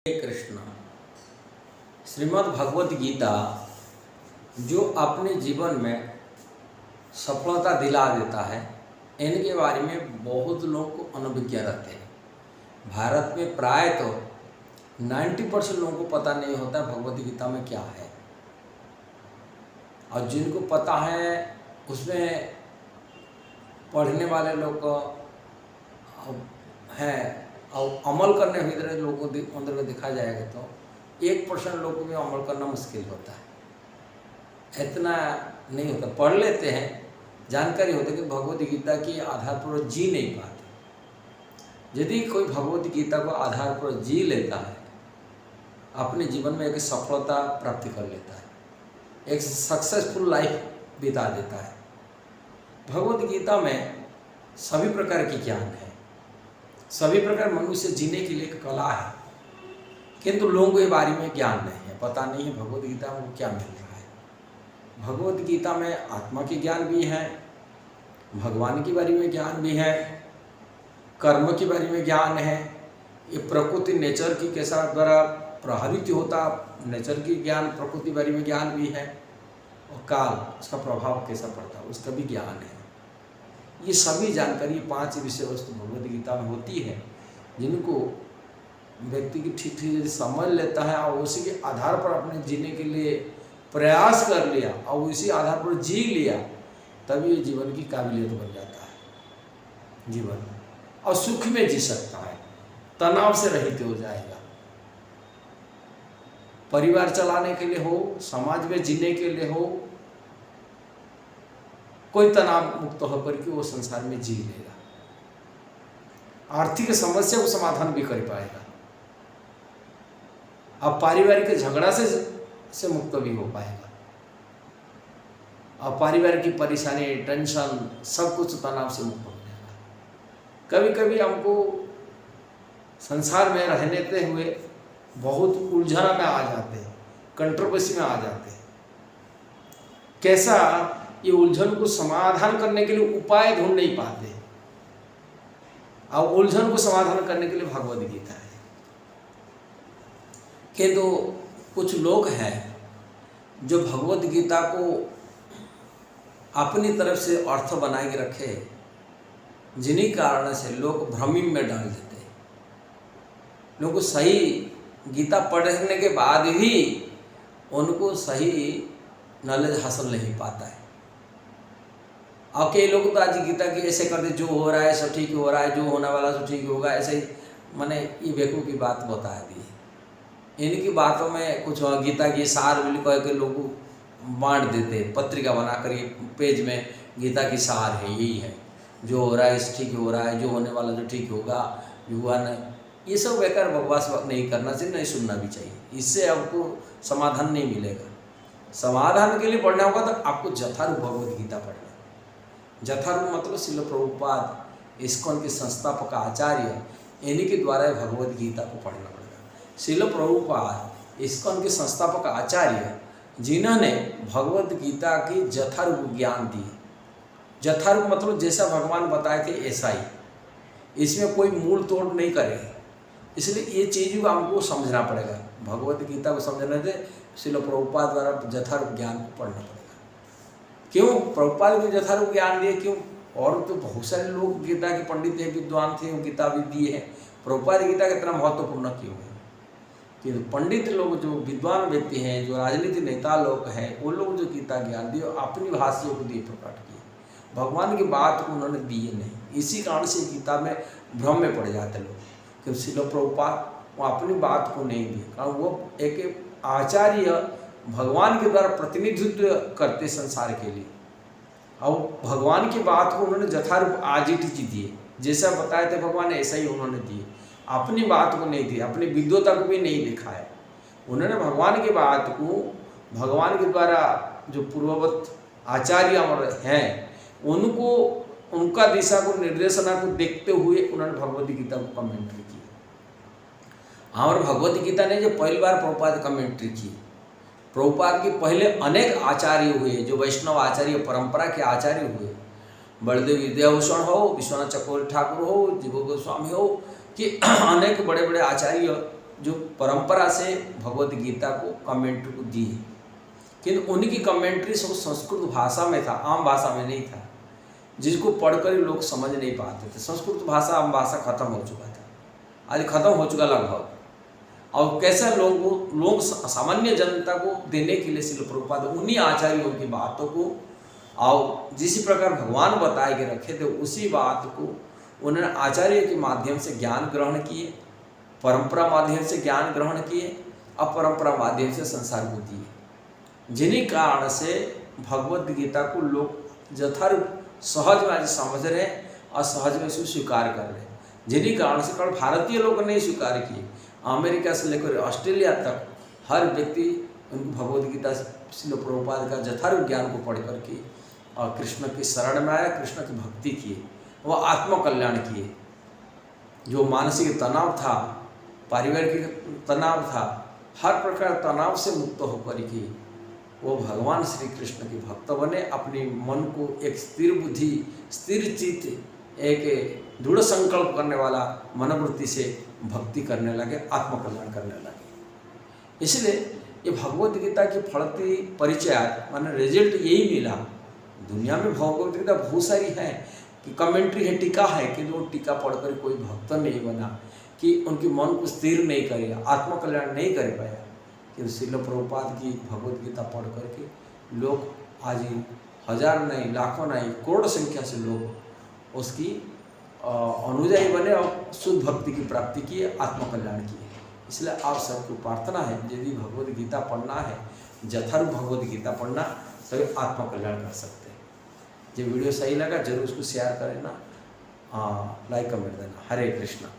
हरे कृष्ण। श्रीमद् भगवत गीता जो अपने जीवन में सफलता दिला देता है, इनके बारे में बहुत लोग को अनभिज्ञ रहते हैं। भारत में प्राय तो 90% लोगों को पता नहीं होता भगवत गीता में क्या है, और जिनको पता है उसमें पढ़ने वाले लोग हैं और अमल करने वाले लोगों को अंदर में देखा जाएगा तो 1% लोगों को भी अमल करना मुश्किल होता है। इतना नहीं होता, पढ़ लेते हैं, जानकारी होती है कि भगवत गीता के आधार पर जी नहीं पाते। यदि कोई भगवत गीता को आधार पर जी लेता है, अपने जीवन में एक सफलता प्राप्ति कर लेता है, एक सक्सेसफुल लाइफ बिता देता है। भगवत गीता में सभी प्रकार की ज्ञान है, सभी प्रकार मनुष्य जीने के लिए एक कला है, किंतु लोगों के बारे में ज्ञान नहीं है, पता नहीं है भगवत गीता में क्या मिल रहा है। भगवत गीता में आत्मा के ज्ञान भी है, भगवान के बारे में ज्ञान भी है, कर्म के बारे में ज्ञान है, ये प्रकृति नेचर की कैसा द्वारा प्रभावित होता, नेचर की ज्ञान, प्रकृति बारे में ज्ञान भी है, और काल उसका प्रभाव कैसा पड़ता उसका भी ज्ञान है। ये सभी जानकारी 5 विषय वस्तु भगवद गीता में होती है, जिनको व्यक्ति की ठीक ठीक यदि समझ लेता है और उसी के आधार पर अपने जीने के लिए प्रयास कर लिया और उसी आधार पर जी लिया, तभी ये जीवन की काबिलियत बन जाता है जीवन, और सुख में जी सकता है, तनाव से रहित हो जाएगा। परिवार चलाने के लिए हो, समाज में जीने के लिए हो, कोई तनाव मुक्त होकर के वो संसार में जी लेगा, आर्थिक समस्या को समाधान भी कर पाएगा, अब पारिवारिक झगड़ा से मुक्त भी हो पाएगा, अब पारिवारिक की परेशानी, टेंशन, सब कुछ तनाव से मुक्त हो जाएगा। कभी कभी हमको संसार में रहने हुए बहुत उलझन में आ जाते हैं, कंट्रोवर्सी में आ जाते हैं। कैसा ये उलझन को समाधान करने के लिए उपाय ढूंढ नहीं पाते, और उलझन को समाधान करने के लिए भगवद गीता है। किंतु कुछ लोग हैं जो भगवद गीता को अपनी तरफ से अर्थ बना के रखे, जिन्हीं कारण से लोग भ्रम में डाल देते हैं। लोगों को सही गीता पढ़ने के बाद भी उनको सही नॉलेज हासिल नहीं पाता है। और कई लोग तो आज गीता की ऐसे करते, जो हो रहा है सब ठीक हो रहा है, जो होने वाला सब ठीक होगा, ऐसे ही मैंने ये बेवकूफ़ की बात बता दी है। इनकी बातों में कुछ गीता की सार भी कह के लोग बांट देते, पत्रिका बनाकर ये पेज में गीता की सार है, यही है, जो हो रहा है ठीक हो रहा है, जो होने वाला जो ठीक होगा, जो हुआ नहीं, ये सब बेकार बकवास नहीं करना चाहिए, नहीं सुनना भी चाहिए। इससे आपको समाधान नहीं मिलेगा। समाधान के लिए पढ़ना होगा तो आपको जथारूप भगवद गीता पढ़ना। जथारूप मतलब श्रील प्रभुपाद, इस्कॉन के संस्थापक आचार्य, इन्हीं के द्वारा भगवद गीता को पढ़ना पड़ेगा। श्रील प्रभुपाद इस्कॉन के संस्थापक आचार्य, जिन्होंने भगवद गीता की जथारूप ज्ञान दी। जथारूप मतलब जैसा भगवान बताए थे ऐसा ही, इसमें कोई मूल तोड़ नहीं करे। इसलिए ये चीज़ को हमको समझना पड़ेगा। भगवद गीता को समझने से श्रील प्रभुपाद द्वारा जथारूप ज्ञान को पढ़ना पड़ेगा। क्यों प्रभुपाद को जथारूप ज्ञान दिए? क्यों? और तो बहुत सारे लोग गीता के पंडित थे, विद्वान थे, गीता भी दिए हैं, प्रभुपाद गीता कितना महत्वपूर्ण क्यों है? कि पंडित लोग, जो विद्वान व्यक्ति हैं, जो राजनीति नेता लोग हैं, वो लोग जो गीता ज्ञान दिए अपनी भाषा को दिए, प्रकट किए, भगवान की बात को उन्होंने दिए नहीं। इसी कारण से गीता में भ्रम में पड़ जाते लोग, क्योंकि श्रील प्रभुपाद वो अपनी बात को नहीं दिए, कारण वो एक आचार्य भगवान के द्वारा प्रतिनिधित्व करते संसार के लिए, और भगवान की बात को उन्होंने जथारूप आजिटी दिए, जैसा बताए थे भगवान ने ऐसा ही उन्होंने दिए, अपनी बात को नहीं दिया, अपनी विद्वता को भी नहीं दिखाया। उन्होंने भगवान की बात को, भगवान के द्वारा जो पूर्ववत आचार्य हैं उनको, उनका दिशा को, निर्देशना को देखते हुए उन्होंने भगवद गीता को कमेंट्री की। और भगवद गीता ने जो पहली बार प्रभुपाद कमेंट्री की, प्रभुपाद के पहले अनेक आचार्य हुए, जो वैष्णव आचार्य परंपरा के आचार्य हुए, बलदेव विद्याभूषण हो, विश्वनाथ चक्रवर्ती ठाकुर हो, जीव गोस्वामी हो, कि अनेक बड़े बड़े आचार्य जो परंपरा से भगवत गीता को कमेंट्री को दी है, किंतु उनकी कमेंट्री सब संस्कृत भाषा में था, आम भाषा में नहीं था, जिसको पढ़कर लोग समझ नहीं पाते थे। संस्कृत भाषा आम भाषा खत्म हो चुका था, आज खत्म हो चुका लगभग। और कैसे लोग सामान्य जनता को देने के लिए श्रील प्रभुपाद उन्हीं आचार्यों की बातों को और जिस प्रकार भगवान बताए के रखे थे उसी बात को उन्होंने आचार्य के माध्यम से ज्ञान ग्रहण किए, परंपरा माध्यम से ज्ञान ग्रहण किए, अपरंपरा माध्यम से संसार को दिए, जिन्हीं कारण से भगवद गीता को लोग यथारूप सहज में आज समझ रहे हैं और सहज में इसको स्वीकार कर रहे हैं। जिन्हीं कारण से केवल भारतीय लोग नहीं स्वीकार किए, अमेरिका से लेकर ऑस्ट्रेलिया तक हर व्यक्ति उनको भगवद गीता श्रील प्रभुपाद का यथारूप ज्ञान को पढ़ करके और कृष्ण की शरण में आया, कृष्ण की भक्ति किए, वह आत्मकल्याण किए। जो मानसिक तनाव था, पारिवारिक तनाव था, हर प्रकार तनाव से मुक्त होकर के वो भगवान श्री कृष्ण के भक्त बने, अपने मन को एक स्थिर बुद्धि, स्थिर चित्त, एक दृढ़ संकल्प करने वाला मनोवृत्ति से भक्ति करने लगे, आत्मकल्याण करने लगे। इसलिए ये भगवद गीता की फलती परिचय माने रिजल्ट यही मिला। दुनिया में भगवद गीता बहुत सारी है कि कमेंट्री है, टीका है, कि वो टीका पढ़कर कोई भक्त नहीं बना, कि उनके मन को स्थिर नहीं करे, आत्मकल्याण नहीं कर पाया। कि श्रील प्रभुपाद की भगवद गीता पढ़ करके लोग आज हजार नहीं, लाखों नहीं, करोड़ संख्या से लोग उसकी अनुयायी बने और शुद्ध भक्ति की प्राप्ति किए, आत्मकल्याण किए। इसलिए आप सबको प्रार्थना है, यदि भगवद गीता पढ़ना है, यथारूप भगवद गीता पढ़ना, सभी आत्मकल्याण कर सकते हैं। जो वीडियो सही लगा जरूर उसको शेयर करें ना, लाइक कमेंट देना। हरे कृष्णा।